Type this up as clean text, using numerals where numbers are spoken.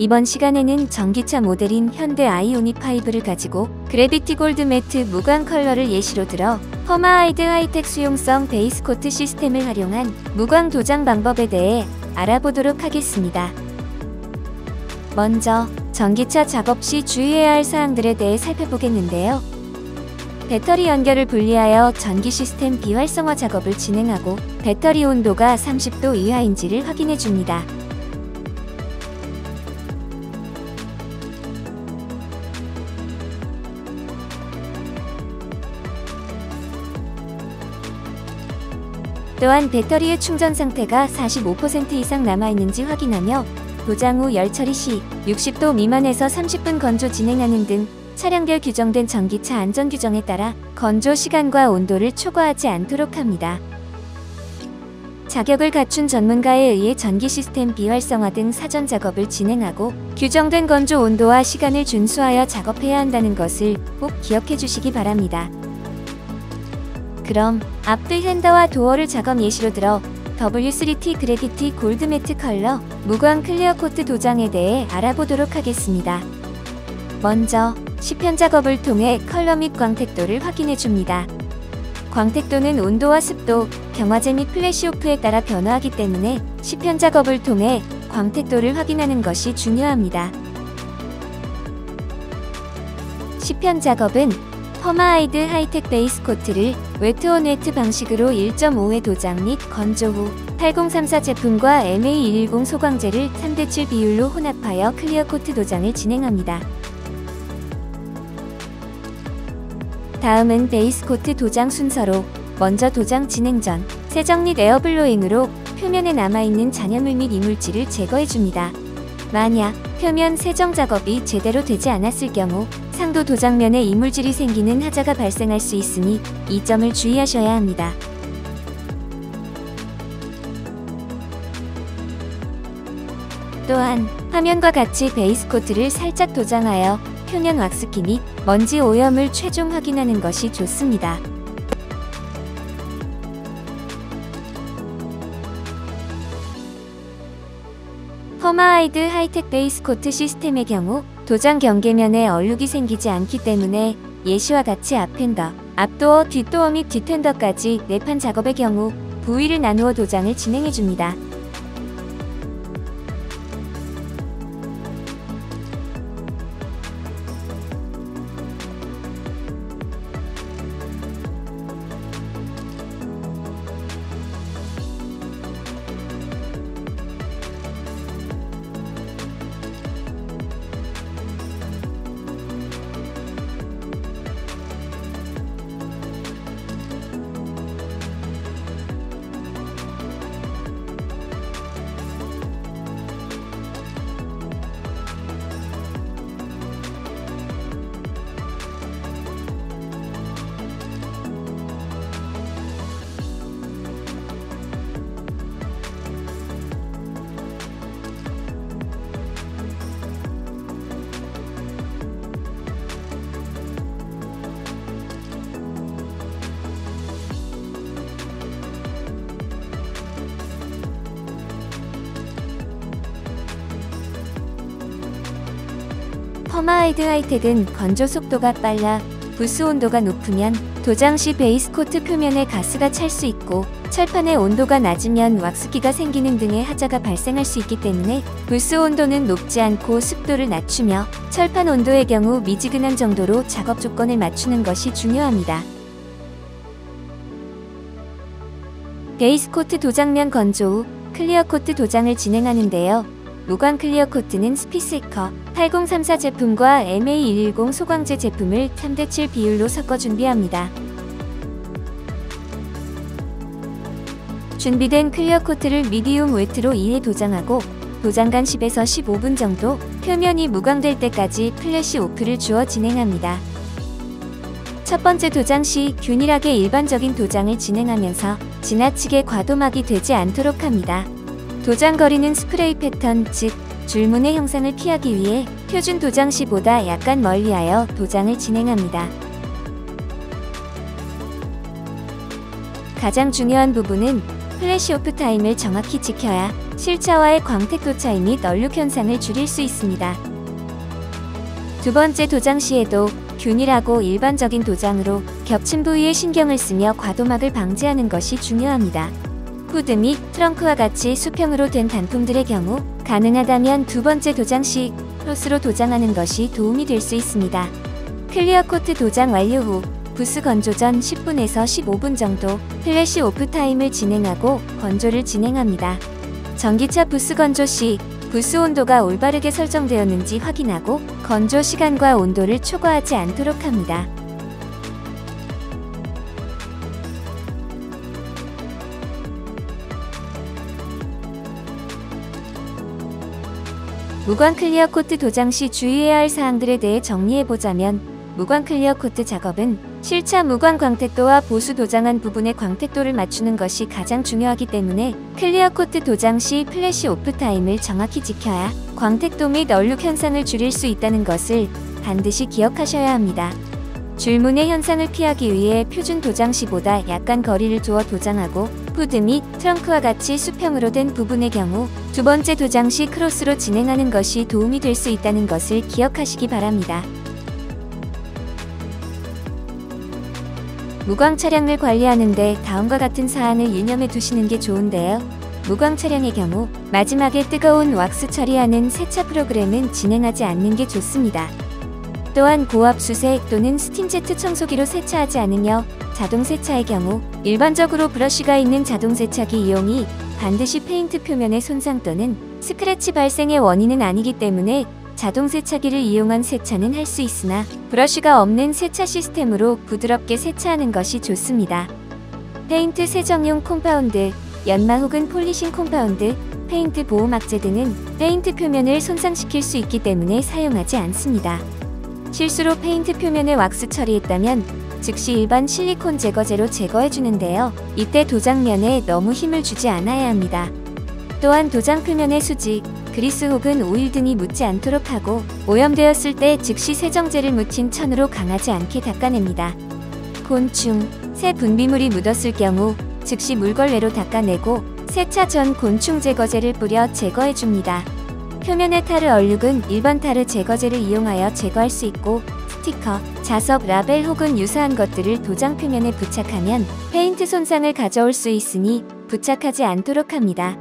이번 시간에는 전기차 모델인 현대 아이오닉 5를 가지고 그래비티 골드 매트 무광 컬러를 예시로 들어 퍼마하이드 하이텍 수용성 베이스 코트 시스템을 활용한 무광 도장 방법에 대해 알아보도록 하겠습니다. 먼저 전기차 작업 시 주의해야 할 사항들에 대해 살펴보겠는데요. 배터리 연결을 분리하여 전기 시스템 비활성화 작업을 진행하고 배터리 온도가 30도 이하인지를 확인해 줍니다. 또한 배터리의 충전 상태가 45% 이상 남아있는지 확인하며 도장 후 열 처리 시 60도 미만에서 30분 건조 진행하는 등 차량별 규정된 전기차 안전 규정에 따라 건조 시간과 온도를 초과하지 않도록 합니다. 자격을 갖춘 전문가에 의해 전기 시스템 비활성화 등 사전 작업을 진행하고 규정된 건조 온도와 시간을 준수하여 작업해야 한다는 것을 꼭 기억해 주시기 바랍니다. 그럼 앞뒤 핸더와 도어를 작업 예시로 들어 W3T 그래비티 골드 매트 컬러 무광 클리어 코트 도장에 대해 알아보도록 하겠습니다. 먼저 시편 작업을 통해 컬러 및 광택도를 확인해 줍니다. 광택도는 온도와 습도, 경화제 및 플래시 오프에 따라 변화하기 때문에 시편 작업을 통해 광택도를 확인하는 것이 중요합니다. 시편 작업은 퍼마하이드 하이텍 베이스 코트를 웨트온웨트 방식으로 1.5회 도장 및 건조 후 8034 제품과 MA210 소광제를 3:7 비율로 혼합하여 클리어 코트 도장을 진행합니다. 다음은 베이스 코트 도장 순서로 먼저 도장 진행 전 세정 및 에어블로잉으로 표면에 남아있는 잔여물 및 이물질을 제거해줍니다. 만약 표면 세정 작업이 제대로 되지 않았을 경우 상도 도장면에 이물질이 생기는 하자가 발생할 수 있으니 이 점을 주의하셔야 합니다. 또한 화면과 같이 베이스 코트를 살짝 도장하여 표면 왁스기 및 먼지 오염을 최종 확인하는 것이 좋습니다. 퍼마하이드 하이텍 베이스 코트 시스템의 경우 도장 경계면에 얼룩이 생기지 않기 때문에 예시와 같이 앞핸더, 앞도어, 뒷도어 및 뒷핸더까지 내판 작업의 경우 부위를 나누어 도장을 진행해줍니다. 퍼마하이드 하이텍은 건조 속도가 빨라 부스 온도가 높으면 도장 시 베이스 코트 표면에 가스가 찰 수 있고 철판의 온도가 낮으면 왁스기가 생기는 등의 하자가 발생할 수 있기 때문에 부스 온도는 높지 않고 습도를 낮추며 철판 온도의 경우 미지근한 정도로 작업 조건을 맞추는 것이 중요합니다. 베이스 코트 도장면 건조 후 클리어 코트 도장을 진행하는데요. 무광 클리어 코트는 스피스이커 8034 제품과 MA210 소광제 제품을 3:7 비율로 섞어 준비합니다. 준비된 클리어 코트를 미디움 웨트로 2회 도장하고 도장간 10에서 15분 정도 표면이 무광될 때까지 플래시 오프를 주어 진행합니다. 첫 번째 도장 시 균일하게 일반적인 도장을 진행하면서 지나치게 과도막이 되지 않도록 합니다. 도장 거리는 스프레이 패턴, 즉 줄무늬 형상을 피하기 위해 표준 도장 시보다 약간 멀리하여 도장을 진행합니다. 가장 중요한 부분은 플래시 오프 타임을 정확히 지켜야 실차와의 광택도 차이 및 얼룩 현상을 줄일 수 있습니다. 두 번째 도장 시에도 균일하고 일반적인 도장으로 겹친 부위에 신경을 쓰며 과도막을 방지하는 것이 중요합니다. 후드 및 트렁크와 같이 수평으로 된 단품들의 경우 가능하다면 두 번째 도장 시 크로스로 도장하는 것이 도움이 될 수 있습니다. 클리어 코트 도장 완료 후 부스 건조 전 10분에서 15분 정도 플래시 오프 타임을 진행하고 건조를 진행합니다. 전기차 부스 건조 시 부스 온도가 올바르게 설정되었는지 확인하고 건조 시간과 온도를 초과하지 않도록 합니다. 무광 클리어 코트 도장 시 주의해야 할 사항들에 대해 정리해보자면, 무광 클리어 코트 작업은 실차 무광 광택도와 보수 도장한 부분의 광택도를 맞추는 것이 가장 중요하기 때문에 클리어 코트 도장 시 플래시 오프 타임을 정확히 지켜야 광택도 및 얼룩 현상을 줄일 수 있다는 것을 반드시 기억하셔야 합니다. 줄무늬 현상을 피하기 위해 표준 도장 시보다 약간 거리를 두어 도장하고 후드 및 트렁크와 같이 수평으로 된 부분의 경우 두 번째 도장 시 크로스로 진행하는 것이 도움이 될 수 있다는 것을 기억하시기 바랍니다. 무광 차량을 관리하는데 다음과 같은 사안을 유념해 두시는 게 좋은데요. 무광 차량의 경우 마지막에 뜨거운 왁스 처리하는 세차 프로그램은 진행하지 않는 게 좋습니다. 또한 고압수세 또는 스팀제트 청소기로 세차하지 않으며 자동 세차의 경우 일반적으로 브러쉬가 있는 자동 세차기 이용이 반드시 페인트 표면의 손상 또는 스크래치 발생의 원인은 아니기 때문에 자동 세차기를 이용한 세차는 할 수 있으나 브러쉬가 없는 세차 시스템으로 부드럽게 세차하는 것이 좋습니다. 페인트 세정용 콤파운드, 연마 혹은 폴리싱 콤파운드, 페인트 보호막재 등은 페인트 표면을 손상시킬 수 있기 때문에 사용하지 않습니다. 실수로 페인트 표면에 왁스 처리했다면 즉시 일반 실리콘 제거제로 제거해주는데요. 이때 도장면에 너무 힘을 주지 않아야 합니다. 또한 도장 표면에 수지, 그리스 혹은 오일 등이 묻지 않도록 하고 오염되었을 때 즉시 세정제를 묻힌 천으로 강하지 않게 닦아냅니다. 곤충, 새 분비물이 묻었을 경우 즉시 물걸레로 닦아내고 세차 전 곤충 제거제를 뿌려 제거해줍니다. 표면의 타르 얼룩은 일반 타르 제거제를 이용하여 제거할 수 있고 스티커, 자석, 라벨 혹은 유사한 것들을 도장 표면에 부착하면 페인트 손상을 가져올 수 있으니 부착하지 않도록 합니다.